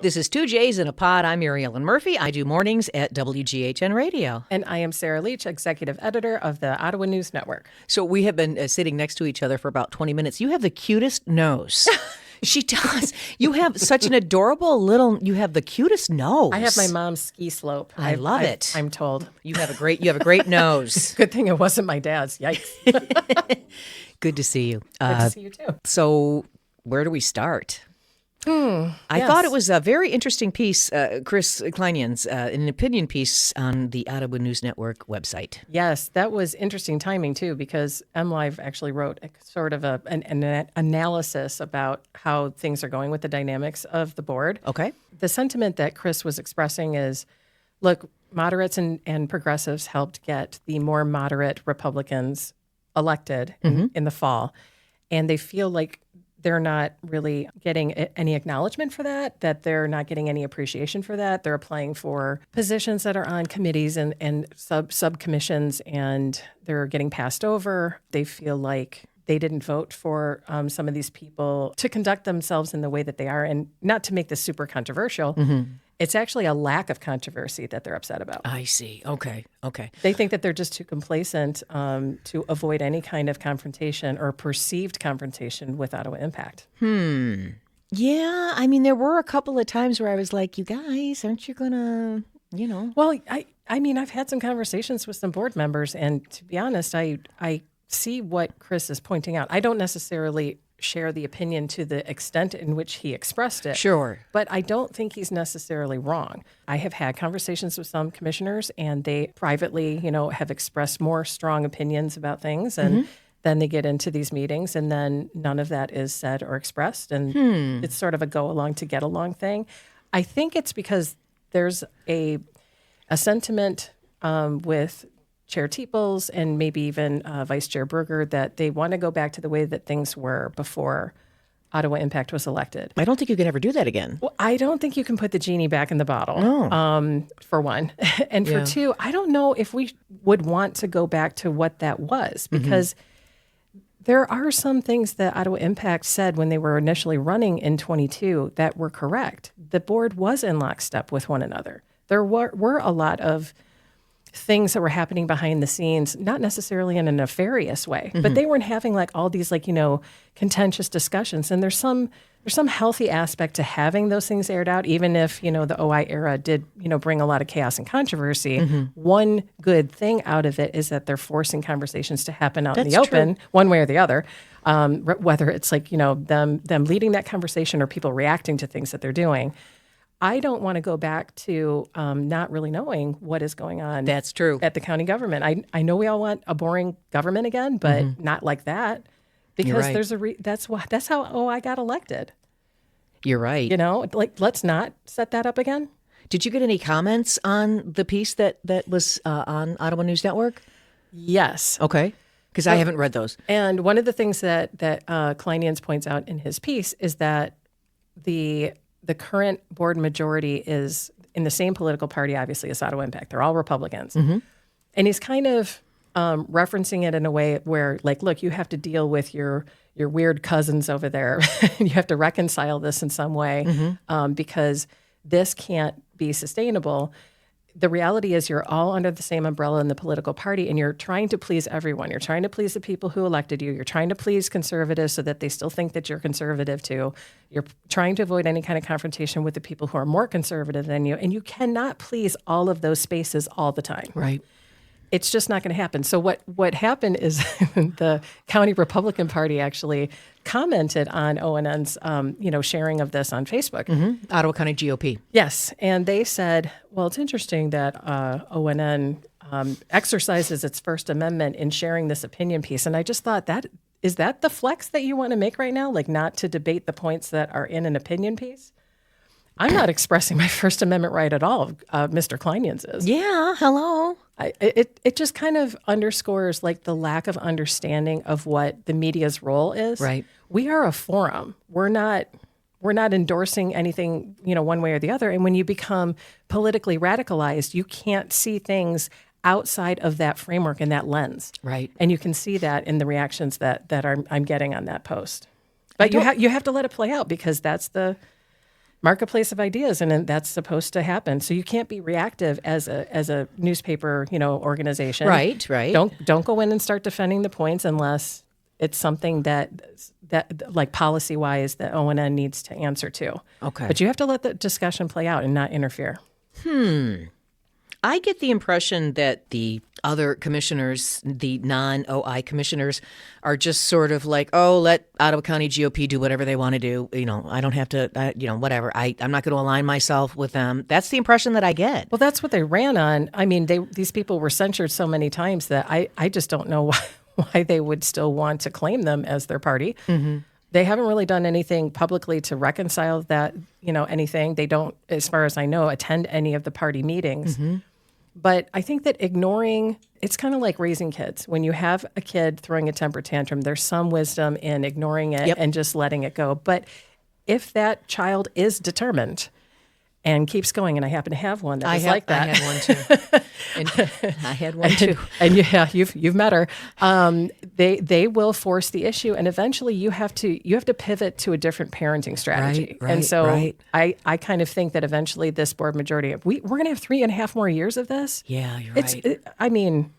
This is Two J's in a Pod. I'm Mary Ellen Murphy. I do mornings at WGHN Radio. And I am Sarah Leach, executive editor of the Ottawa News Network. So we have been sitting next to each other for about 20 minutes. You have the cutest nose. She does. You have such an adorable you have the cutest nose. I have my mom's ski slope. I love it. I'm told. You have a great nose. Good thing it wasn't my dad's. Yikes. Good to see you. Good to see you too. So where do we start? I thought it was a very interesting piece, Chris Kleinjans, an opinion piece on the Ottawa News Network website. Yes, that was interesting timing, too, because MLive actually wrote a sort of an analysis about how things are going with the dynamics of the board. Okay. The sentiment that Chris was expressing is, look, moderates and progressives helped get the more moderate Republicans elected in the fall, and they feel like they're not really getting any acknowledgement for that they're not getting any appreciation for that. They're applying for positions that are on committees and subcommissions, and they're getting passed over. They feel like they didn't vote for some of these people to conduct themselves in the way that they are. And not to make this super controversial, it's actually a lack of controversy that they're upset about. I see. Okay. They think that they're just too complacent to avoid any kind of confrontation or perceived confrontation with Ottawa Impact. Yeah, I mean, there were a couple of times where I was like, you guys, aren't you going to, Well, I mean, I've had some conversations with some board members, and to be honest, I see what Chris is pointing out. I don't necessarily share the opinion to the extent in which he expressed it. Sure. But I don't think he's necessarily wrong. I have had conversations with some commissioners, and they privately, have expressed more strong opinions about things, and then they get into these meetings, and then none of that is said or expressed, and it's sort of a go along to get along thing. I think it's because there's a sentiment with Chair Teeples and maybe even Vice Chair Berger that they want to go back to the way that things were before Ottawa Impact was elected. I don't think you can ever do that again. Well, I don't think you can put the genie back in the bottle, for one. And for two, I don't know if we would want to go back to what that was, because there are some things that Ottawa Impact said when they were initially running in 22 that were correct. The board was in lockstep with one another. There were a lot of things that were happening behind the scenes, not necessarily in a nefarious way, but they weren't having all these contentious discussions. And there's some healthy aspect to having those things aired out, even if, the OI era did, bring a lot of chaos and controversy. One good thing out of it is that they're forcing conversations to happen out in the open, one way or the other, whether it's them leading that conversation or people reacting to things that they're doing. I don't want to go back to not really knowing what is going on. That's true. At the county government. I know we all want a boring government again, but not like that, because there's that's how OI got elected. You're right. Let's not set that up again. Did you get any comments on the piece that was on Ottawa News Network? Yes. Okay. Because I haven't read those. And one of the things that Kleinjans points out in his piece is that the current board majority is in the same political party, obviously, as Ottawa Impact. They're all Republicans. And he's kind of referencing it in a way where, look, you have to deal with your weird cousins over there. You have to reconcile this in some way because this can't be sustainable. The reality is you're all under the same umbrella in the political party, and you're trying to please everyone. You're trying to please the people who elected you. You're trying to please conservatives so that they still think that you're conservative too. You're trying to avoid any kind of confrontation with the people who are more conservative than you, and you cannot please all of those spaces all the time. Right. It's just not going to happen. So what happened is the County Republican Party actually commented on ONN's sharing of this on Facebook. Ottawa County GOP. Yes, and they said, well, it's interesting that ONN exercises its First Amendment in sharing this opinion piece. And I just thought, is that the flex that you want to make right now? Not to debate the points that are in an opinion piece? I'm not expressing my First Amendment right at all. Mr. Kleinjans is. Yeah, hello. It just kind of underscores the lack of understanding of what the media's role is. Right. We are a forum. We're not endorsing anything, one way or the other. And when you become politically radicalized, you can't see things outside of that framework and that lens. Right. And you can see that in the reactions that I'm getting on that post. But you have to let it play out because that's the marketplace of ideas, and that's supposed to happen. So you can't be reactive as a newspaper, organization. Right. Don't go in and start defending the points unless it's something that like policy wise that ONN needs to answer to. Okay. But you have to let the discussion play out and not interfere. I get the impression that the other commissioners, the non-OI commissioners, are just sort of like, oh, let Ottawa County GOP do whatever they want to do. I don't have to, whatever. I'm not going to align myself with them. That's the impression that I get. Well, that's what they ran on. I mean, these people were censured so many times that I just don't know why they would still want to claim them as their party. Mm-hmm. They haven't really done anything publicly to reconcile that, anything. They don't, as far as I know, attend any of the party meetings. Mm-hmm. But I think that it's kind of like raising kids. When you have a kid throwing a temper tantrum, there's some wisdom in ignoring it and just letting it go. But if that child is determined and keeps going, and I happen to have one that was like that. I had one too. I had one too. And yeah, you've met her. They will force the issue, and eventually you have to pivot to a different parenting strategy. Right, and so right. I kind of think that eventually this board majority, we're going to have 3.5 more years of this. Yeah, you're right.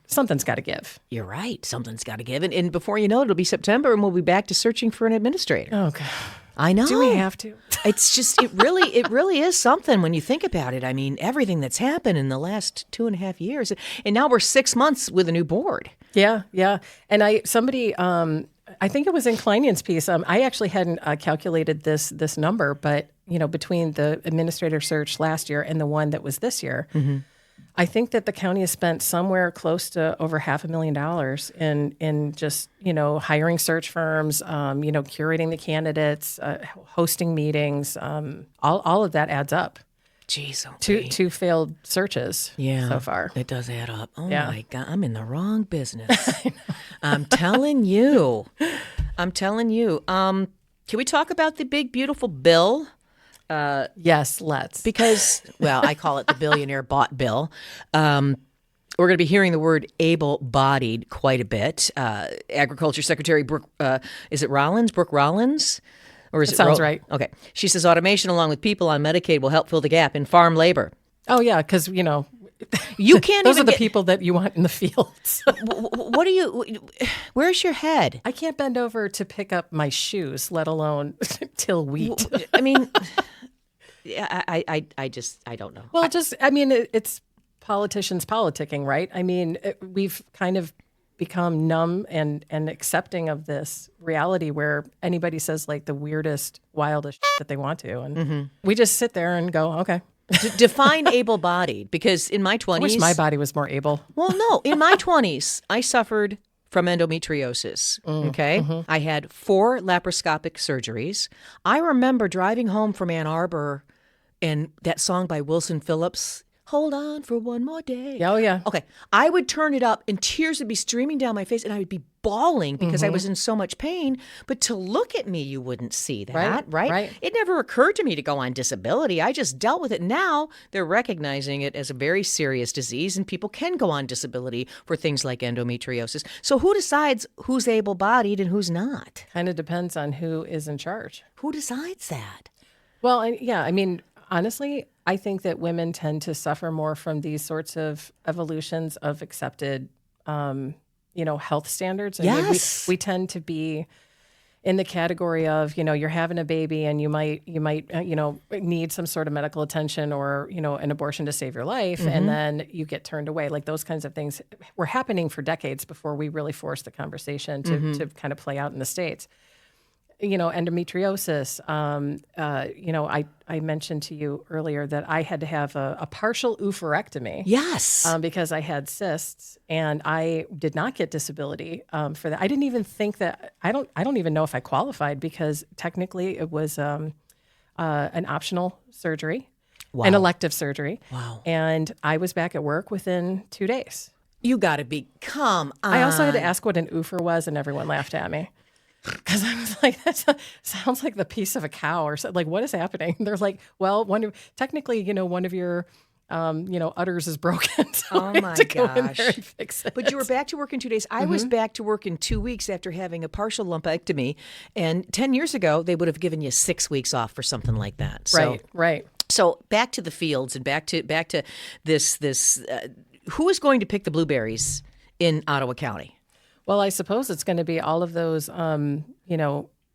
Something's got to give. You're right. Something's got to give. And before you know it, it'll be September, and we'll be back to searching for an administrator. Oh, God. I know. Do we have to? It's just, it really is something when you think about it. I mean, everything that's happened in the last 2.5 years. And now we're 6 months with a new board. Yeah. And I think it was in Kleinjans' piece. I actually hadn't calculated this number, but, between the administrator search last year and the one that was this year, mm-hmm. I think that the county has spent somewhere close to over $500,000 in just, hiring search firms, curating the candidates, hosting meetings. All of that adds up. Jeez, two failed search so far. It does add up. Oh, my God. I'm in the wrong business. I'm telling you. Can we talk about the big, beautiful bill? Yes, let's. Because, I call it the billionaire bought bill. We're going to be hearing the word able-bodied quite a bit. Agriculture Secretary Brooke Rollins? Or is that sounds right. Okay. She says automation along with people on Medicaid will help fill the gap in farm labor. Oh, yeah, because, you can't those are the people that you want in the fields. Where's your head? I can't bend over to pick up my shoes, let alone till wheat. I mean, I don't know. Well, it's politicians politicking, right? I mean, we've kind of become numb and accepting of this reality where anybody says like the weirdest, wildest shit that they want to. And mm-hmm. we just sit there and go, okay. Define able-bodied, because in my 20s... I wish my body was more able. Well, no. In my 20s, I suffered from endometriosis, okay? Mm-hmm. I had 4 laparoscopic surgeries. I remember driving home from Ann Arbor and that song by Wilson Phillips, Hold On for One More Day. Oh, yeah. Okay. I would turn it up and tears would be streaming down my face and I would be bawling because I was in so much pain. But to look at me, you wouldn't see that, right? It never occurred to me to go on disability. I just dealt with it. Now they're recognizing it as a very serious disease and people can go on disability for things like endometriosis. So who decides who's able-bodied and who's not? Kind of depends on who is in charge. Who decides that? Well, honestly, I think that women tend to suffer more from these sorts of evolutions of accepted, health standards. Yes. We tend to be in the category of, you're having a baby and you might need some sort of medical attention or, an abortion to save your life. Mm-hmm. And then you get turned away. Like those kinds of things were happening for decades before we really forced the conversation to kind of play out in the States. Endometriosis. I mentioned to you earlier that I had to have a partial oophorectomy. Yes. Because I had cysts, and I did not get disability for that. I didn't even think that. I don't even know if I qualified because technically it was an optional surgery, an elective surgery. Wow. And I was back at work within 2 days. You got to be. Come on. I also had to ask what an oofer was, and everyone laughed at me. Because I was like, that sounds like the piece of a cow or something. Like, what is happening? They're like, well, technically, one of your udders is broken. So Oh my go in gosh. there and fix it. But you were back to work in 2 days. I was back to work in 2 weeks after having a partial lumpectomy. And 10 years ago, they would have given you 6 weeks off for something like that. So, Right. So back to the fields and back to this. Who is going to pick the blueberries in Ottawa County? Well, I suppose it's going to be all of those,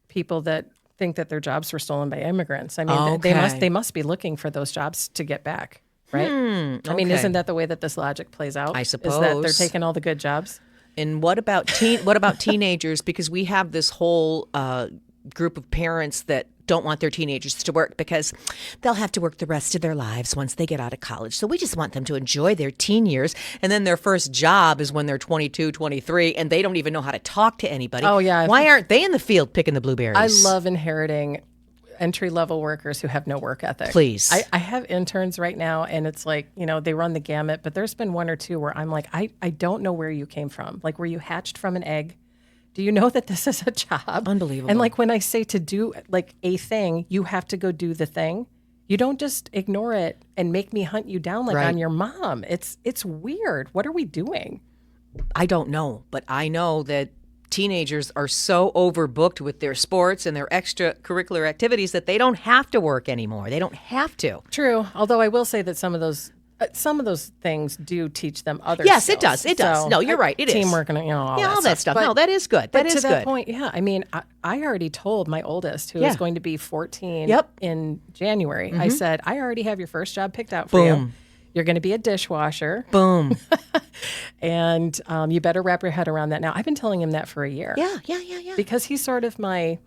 people that think that their jobs were stolen by immigrants. I mean, they must be looking for those jobs to get back, right? I mean, isn't that the way that this logic plays out? I suppose. Is that they're taking all the good jobs? And what about teenagers? Because we have this whole group of parents that don't want their teenagers to work because they'll have to work the rest of their lives once they get out of college. So we just want them to enjoy their teen years. And then their first job is when they're 22, 23, and they don't even know how to talk to anybody. Oh, yeah. Why aren't they in the field picking the blueberries? I love inheriting entry-level workers who have no work ethic. Please. I have interns right now, and it's like, they run the gamut, but there's been one or two where I'm like, I don't know where you came from. Like, were you hatched from an egg? Do you know that this is a job? Unbelievable. And like when I say to do like a thing, you have to go do the thing. You don't just ignore it and make me hunt you down like I'm your mom. It's weird. What are we doing? I don't know, but I know that teenagers are so overbooked with their sports and their extracurricular activities that they don't have to work anymore. They don't have to. True. Although I will say that some of those things do teach them other Yes, skills. it does. It does. So, No, you're right. It is. Teamwork and all that stuff. But, no, that is good. But That is to that good. point, yeah. I mean, I already told my oldest, who is going to be 14 in January, I said, I already have your first job picked out for you. You're going to be a dishwasher. Boom. And you better wrap your head around that now. I've been telling him that for a year. Yeah. Because he's sort of my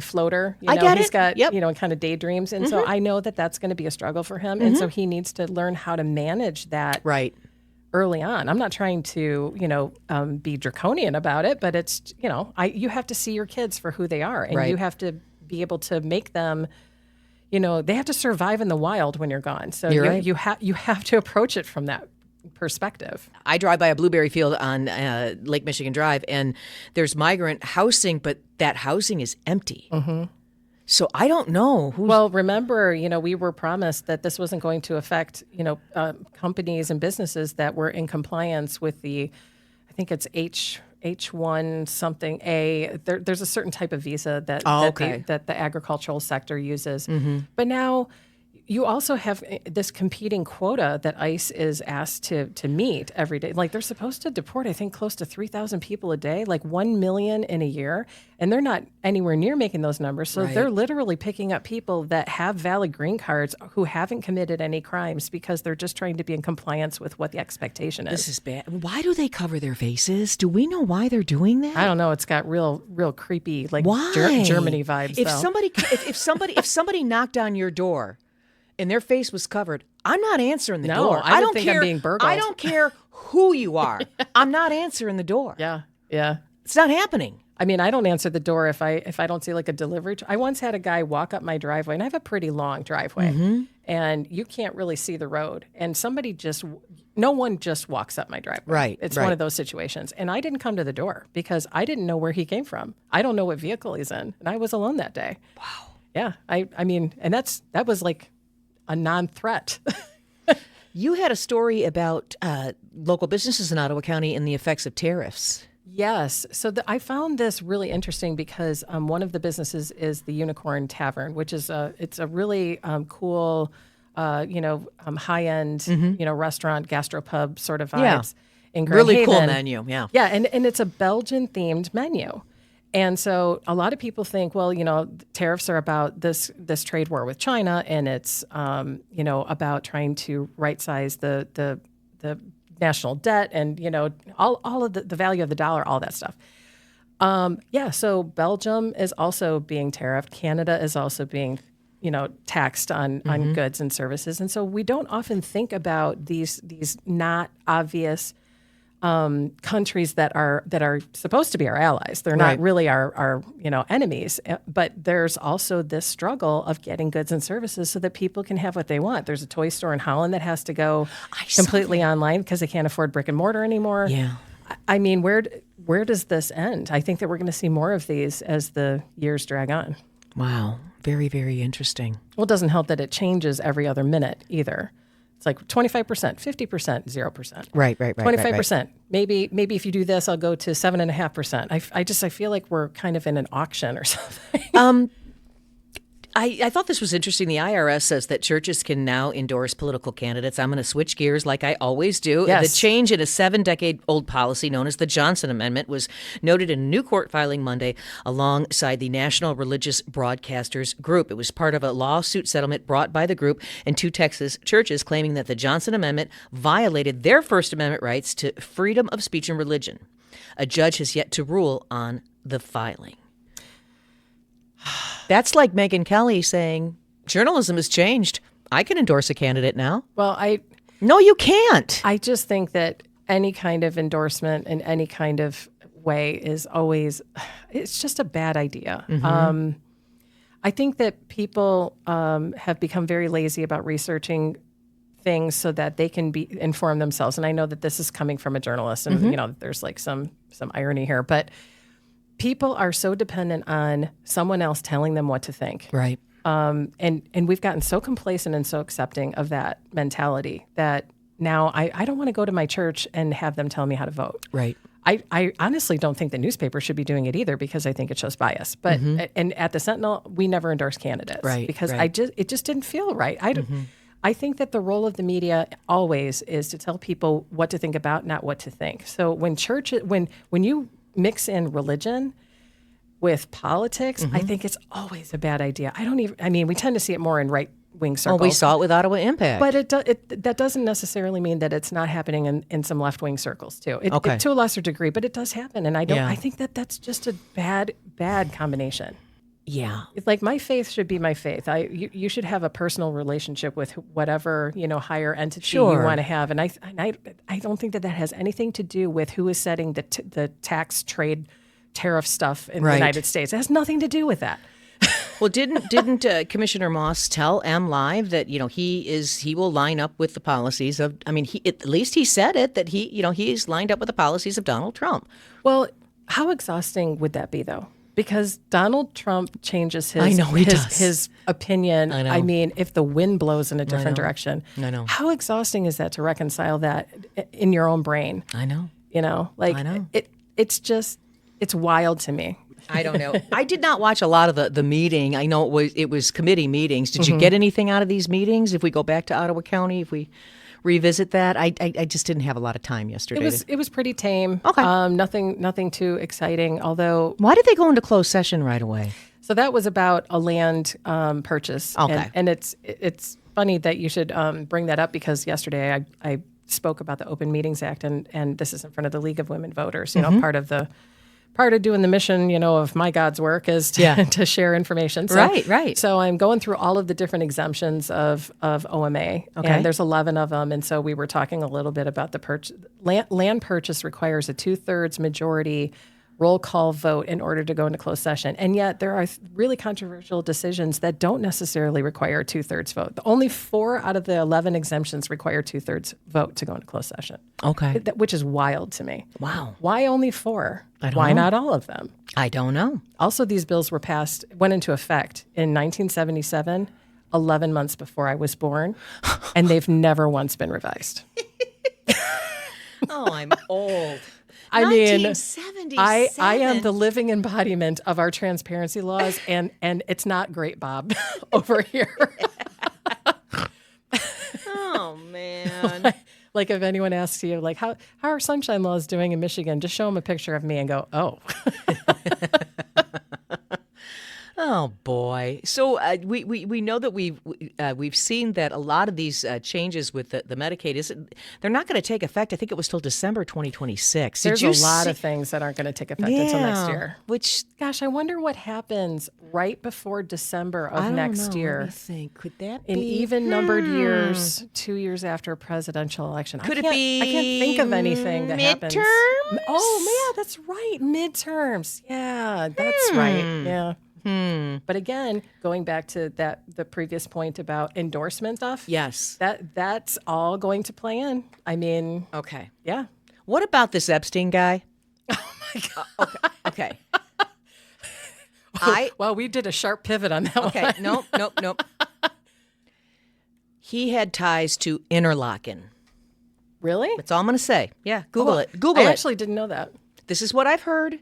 floater. I get he's it. got, Yep. kind of daydreams. And so I know that that's going to be a struggle for him. And so he needs to learn how to manage that Right. early on. I'm not trying to, be draconian about it, but it's, you have to see your kids for who they are. And you have to be able to make them, they have to survive in the wild when you're gone. So you have to approach it from that perspective. I drive by a blueberry field on Lake Michigan Drive, and there's migrant housing, but that housing is empty. So I don't know who's... Well, remember, we were promised that this wasn't going to affect, companies and businesses that were in compliance with I think it's H1 something A. There's a certain type of visa that the agricultural sector uses. But now you also have this competing quota that ICE is asked to meet every day. Like they're supposed to deport, I think, close to 3,000 people a day, like 1 million in a year. And they're not anywhere near making those numbers. So they're literally picking up people that have valid green cards who haven't committed any crimes because they're just trying to be in compliance with what the expectation is. This is bad. Why do they cover their faces? Do we know why they're doing that? I don't know. It's got real creepy, like Germany vibes. If somebody knocked on your door and their face was covered, I'm not answering the door. I don't care. think I'm being burgled. I don't care who you are. I'm not answering the door. Yeah. It's not happening. I mean, I don't answer the door if I don't see like a delivery. I once had a guy walk up my driveway, and I have a pretty long driveway, and you can't really see the road. And no one just walks up my driveway. Right. It's one of those situations. And I didn't come to the door because I didn't know where he came from. I don't know what vehicle he's in, and I was alone that day. Wow. Yeah. I mean, and that was like a non-threat. You had a story about local businesses in Ottawa County and the effects of tariffs. Yes. So I found this really interesting because one of the businesses is the Unicorn Tavern, which is it's a really cool, high-end, restaurant, gastropub sort of vibes in Grand Really Haven. cool menu, yeah. Yeah, and it's a Belgian-themed menu. And so a lot of people think, well, tariffs are about this trade war with China, and it's, about trying to right-size the national debt and, all of the value of the dollar, all that stuff. So Belgium is also being tariffed. Canada is also being, taxed on goods and services. And so we don't often think about these not obvious countries that are supposed to be our allies. They're not really our enemies. But there's also this struggle of getting goods and services so that people can have what they want. There's a toy store in Holland that has to go completely online because they can't afford brick and mortar anymore. Yeah. I mean, where does this end? I think that we're going to see more of these as the years drag on. Wow. Very, very interesting. Well, it doesn't help that it changes every other minute either. It's like 25%, 50%, 0%. Right. 25%. Maybe if you do this, I'll go to 7.5%. I feel like we're kind of in an auction or something. I thought this was interesting. The IRS says that churches can now endorse political candidates. I'm going to switch gears like I always do. Yes. The change in a 7-decade-old policy known as the Johnson Amendment was noted in a new court filing Monday alongside the National Religious Broadcasters Group. It was part of a lawsuit settlement brought by the group and 2 Texas churches claiming that the Johnson Amendment violated their First Amendment rights to freedom of speech and religion. A judge has yet to rule on the filing. That's like Megyn Kelly saying, journalism has changed. I can endorse a candidate now. Well, No, you can't. I just think that any kind of endorsement in any kind of way is always, it's just a bad idea. Mm-hmm. I think that people have become very lazy about researching things so that they can be inform themselves. And I know that this is coming from a journalist, and Mm-hmm. There's like some irony here, but people are so dependent on someone else telling them what to think. Right. And we've gotten so complacent and so accepting of that mentality that now I don't want to go to my church and have them tell me how to vote. Right. I honestly don't think the newspaper should be doing it either, because I think it shows bias. But and at the Sentinel, we never endorse candidates, Right, because right. it just didn't feel right. I think that the role of the media always is to tell people what to think about, not what to think. So when you mix in religion with politics, I think it's always a bad idea. We tend to see it more in right-wing circles. Well, we saw it with Ottawa Impact. But that doesn't necessarily mean that it's not happening in some left-wing circles too. Okay. To a lesser degree, but it does happen. And Yeah. I think that that's just a bad combination. Yeah. It's like my faith should be my faith. You should have a personal relationship with whatever, higher entity Sure. you want to have. And I don't think that has anything to do with who is setting the tax, trade, tariff stuff in the Right. United States. It has nothing to do with that. Well, didn't Commissioner Moss tell M Live that he will line up with the policies of? I mean, at least he said it, that he's lined up with the policies of Donald Trump. Well, how exhausting would that be, though? Because Donald Trump changes I know he does. his opinion. I know. I mean, if the wind blows in a different direction, I know. How exhausting is that to reconcile that in your own brain? I know. I know. It's wild to me. I don't know. I did not watch a lot of the meeting. I know it was committee meetings. Did you get anything out of these meetings? If we go back to Ottawa County, if we revisit that, I just didn't have a lot of time yesterday. It was pretty tame. Okay. Nothing too exciting. Although, Why did they go into closed session right away? so that was about a land purchase. Okay. And it's funny that you should bring that up, because yesterday I spoke about the Open Meetings Act, and this is in front of the League of Women Voters. Part of doing the mission, of my God's work is to share information. So, Right. So I'm going through all of the different exemptions of OMA, Okay. and there's 11 of them. And so we were talking a little bit about the purchase. Land purchase requires a 2/3 majority roll call vote in order to go into closed session. And yet there are really controversial decisions that don't necessarily require a 2/3 vote. Only 4 out of the 11 exemptions require 2/3 vote to go into closed session. Okay. Which is wild to me. Wow. Why only 4? I don't Why know. not all of them? I don't know. Also, these bills went into effect in 1977, 11 months before I was born, and they've never once been revised. Oh, I'm old. I mean, 1977. I am the living embodiment of our transparency laws, and it's not great, Bob, over here. Oh, man. Like if anyone asks you, like, how are sunshine laws doing in Michigan, just show them a picture of me and go, oh. Oh boy! So we know that we've seen that a lot of these changes with the Medicaid they're not going to take effect. I think it was till December 2026. There's a lot of things that aren't going to take effect until next year. Which, gosh, I wonder what happens right before December of next year. Let me think. Could that be In even numbered years, 2 years after a presidential election? Could it be? I can't think of anything that happens. Midterms? Oh, yeah, that's right. Midterms. Yeah, that's right. Yeah. But again, going back to the previous point about endorsement stuff. Yes. That's all going to play in. I mean, Okay. yeah. What about this Epstein guy? Oh my God. Okay. Well, we did a sharp pivot on that one. Okay. Nope. He had ties to Interlochen. Really? That's all I'm going to say. Yeah, Google it. Google I it. actually didn't know that. This is what I've heard.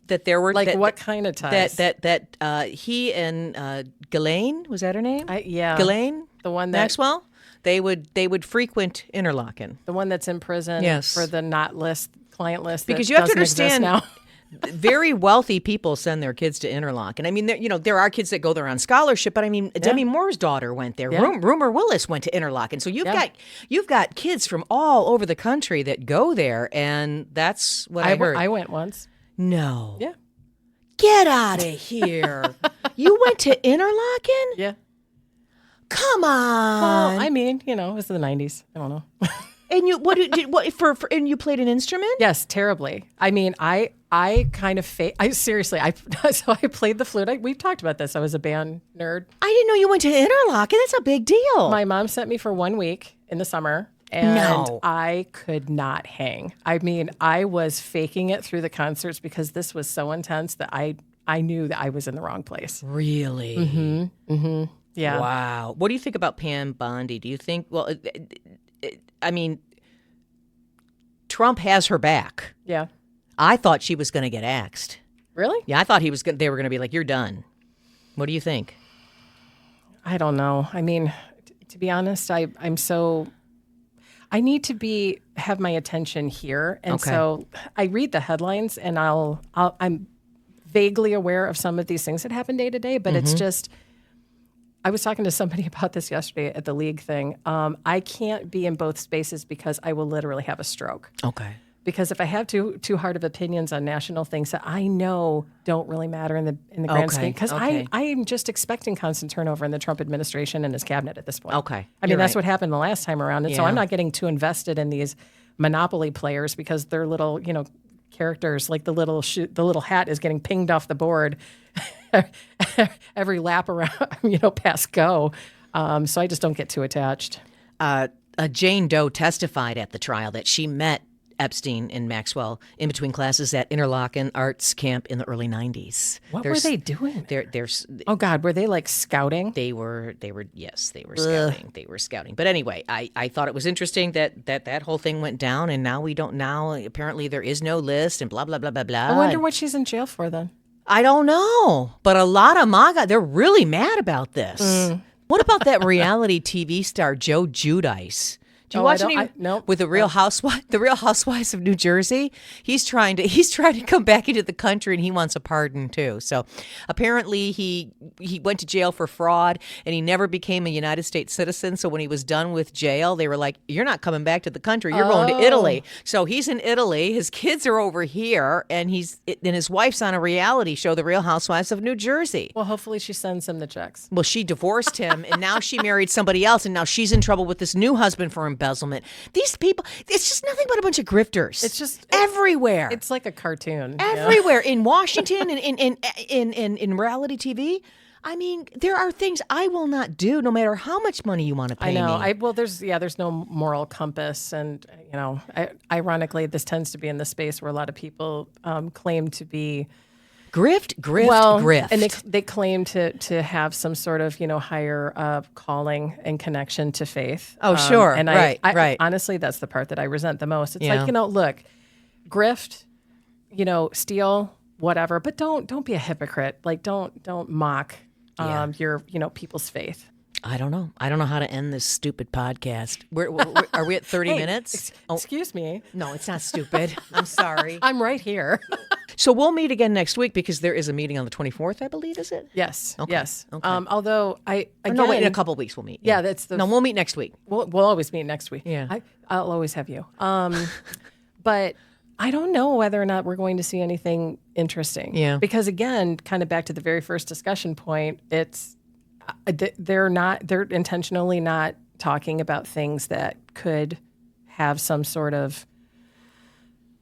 That there were what kind of ties? That he and Ghislaine, was that her name? Ghislaine, the one that Maxwell. They would frequent Interlochen. The one that's in prison for the client list. Because you have to understand now. Very wealthy people send their kids to Interlochen. I mean, there are kids that go there on scholarship, but I mean, Demi Moore's daughter went there. Yeah. Rumor Willis went to Interlochen. So you've got kids from all over the country that go there, and that's what I heard. I went once. No. Yeah. Get out of here. You went to Interlochen? Yeah. Come on. Well, I mean, it was the 90s. I don't know. And you and you played an instrument? Yes, terribly. I mean, I kind of seriously, so I played the flute. We've talked about this. I was a band nerd. I didn't know you went to Interlochen. That's a big deal. My mom sent me for 1 week in the summer. And I could not hang. I mean, I was faking it through the concerts because this was so intense that I knew that I was in the wrong place. Really? Mm-hmm. Mm-hmm. Yeah. Wow. What do you think about Pam Bondi? Do you think, well, I mean, Trump has her back. Yeah. I thought she was going to get axed. Really? Yeah, I thought they were going to be like, you're done. What do you think? I don't know. I mean, to be honest, I need to have my attention here, and so I read the headlines, and I'm vaguely aware of some of these things that happen day to day, but it's just. I was talking to somebody about this yesterday at the league thing. I can't be in both spaces because I will literally have a stroke. Okay. Because if I have too hard of opinions on national things that I know don't really matter in the grand scheme, because I am just expecting constant turnover in the Trump administration and his cabinet at this point. Okay. I mean, that's what happened the last time around. And so I'm not getting too invested in these monopoly players because they're little, characters, like the little hat is getting pinged off the board every lap around, past go. So I just don't get too attached. Jane Doe testified at the trial that she met Epstein and Maxwell in between classes at Interlochen Arts Camp in the early 90s. What were they doing? Oh God, were they like scouting? They were scouting. They were scouting. But anyway, I thought it was interesting that whole thing went down, and now apparently there is no list and blah, blah, blah, blah, blah. I wonder what she's in jail for then. I don't know. But a lot of MAGA, they're really mad about this. What about that reality TV star, Joe Giudice? Do you watch any with the Real Housewives of New Jersey? He's trying to come back into the country, and he wants a pardon too. So apparently he went to jail for fraud, and he never became a United States citizen. So when he was done with jail, they were like, "You're not coming back to the country. You're going to Italy." So he's in Italy. His kids are over here, and his wife's on a reality show, The Real Housewives of New Jersey. Well, hopefully she sends him the checks. Well, she divorced him, and now she married somebody else, and now she's in trouble with this new husband for embezzlement. These people, it's just nothing but a bunch of grifters. It's just everywhere. It's like a cartoon. Everywhere in Washington and in reality TV. I mean, there are things I will not do, no matter how much money you want to pay me. I know. There's no moral compass, and ironically, this tends to be in the space where a lot of people claim to be. Grift. And they claim to have some sort of, higher calling and connection to faith. Oh, sure. And right. Honestly, that's the part that I resent the most. It's like, look, grift, steal, whatever, but don't be a hypocrite. Like, don't mock your, people's faith. I don't know how to end this stupid podcast. Are we at 30 minutes? Excuse me. No, it's not stupid. I'm sorry. I'm right here. So we'll meet again next week because there is a meeting on the 24th, I believe, is it? Yes. Okay. Yes. Okay. Although wait, in a couple of weeks we'll meet. Yeah, that's No, we'll meet next week. We'll always meet next week. Yeah. I'll always have you. But I don't know whether or not we're going to see anything interesting. Yeah. Because again, kind of back to the very first discussion point, it's they're intentionally not talking about things that could have some sort of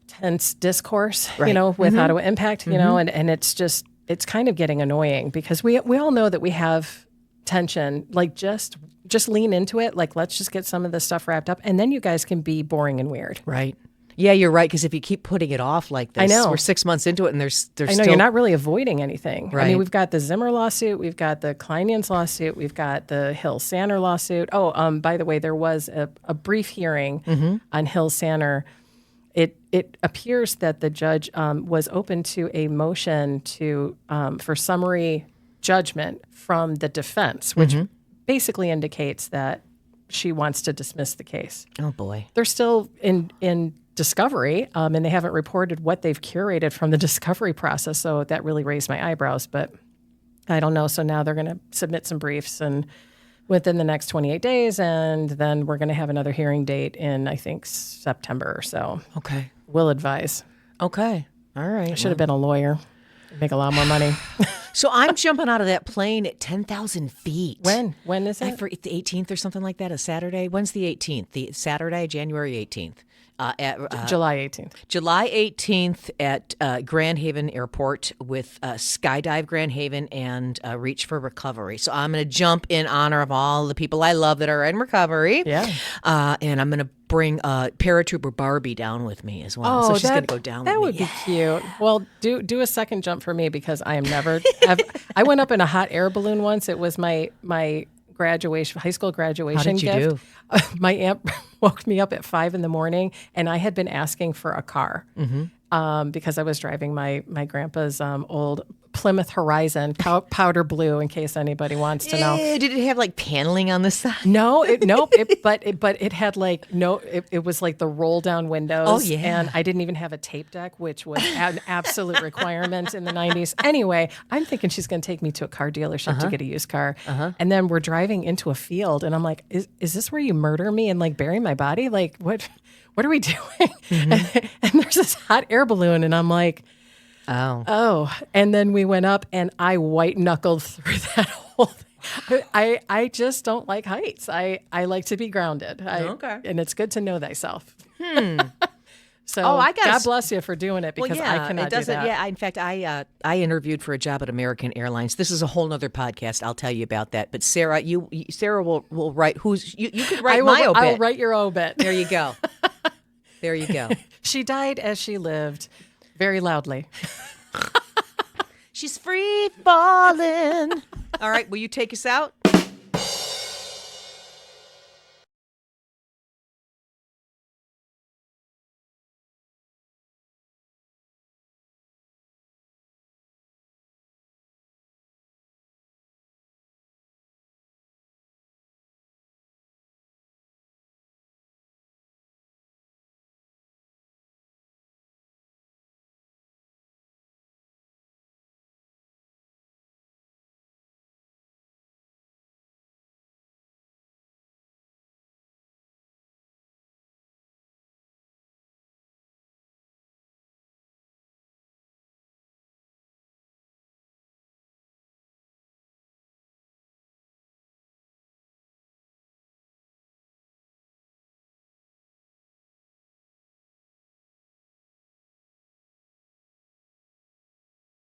tense discourse, with Ottawa Impact, and it's kind of getting annoying because we all know that we have tension. Like just lean into it. Like, let's just get some of this stuff wrapped up, and then you guys can be boring and weird. Right. Yeah, you're right. Because if you keep putting it off like this, I know. we're 6 months into it, and there's I know still... you're not really avoiding anything. Right. I mean, we've got the Zimmer lawsuit, we've got the Kleinjans lawsuit, we've got the Hill-Sanner lawsuit. Oh, by the way, there was a brief hearing on Hill-Sanner. It appears that the judge was open to a motion for summary judgment from the defense, which basically indicates that she wants to dismiss the case. Oh, boy. They're still in discovery, and they haven't reported what they've curated from the discovery process, so that really raised my eyebrows, but I don't know. So now they're going to submit some briefs and within the next 28 days, and then we're going to have another hearing date in, I think, September or so. Okay. We'll advise. Okay. All right. I should have been a lawyer. Make a lot more money. So I'm jumping out of that plane at 10,000 feet. When? When is it? For the 18th or something like that, a Saturday. When's the 18th? The Saturday, January 18th. July 18th. July 18th at Grand Haven Airport with Skydive Grand Haven and Reach for Recovery. So I'm going to jump in honor of all the people I love that are in recovery. Yeah. And I'm going to bring Paratrooper Barbie down with me as well. So she's going to go down with me. That would be cute. Well, do a second jump for me because I am never... I went up in a hot air balloon once. It was my high school graduation gift. How did you do? My aunt woke me up at 5 a.m, and I had been asking for a car because I was driving my grandpa's old Plymouth Horizon, powder blue, in case anybody wants to know. Did it have like paneling on the side? No, but it had it was like the roll down windows. Oh, yeah. And I didn't even have a tape deck, which was an absolute requirement in the 90s. Anyway, I'm thinking she's going to take me to a car dealership to get a used car. And then we're driving into a field and I'm like, is this where you murder me and like bury my body? Like what are we doing? And there's this hot air balloon and I'm like, Oh. And then we went up and I white knuckled through that whole thing. I just don't like heights. I like to be grounded. Okay. And it's good to know thyself. So God bless you for doing it because I cannot do that. Yeah, in fact, I interviewed for a job at American Airlines. This is a whole nother podcast. I'll tell you about that. But Sarah, Sarah will write you could write my obit. I'll write your obit. There you go. There you go. She died as she lived. Very loudly. She's free falling. All right, will you take us out?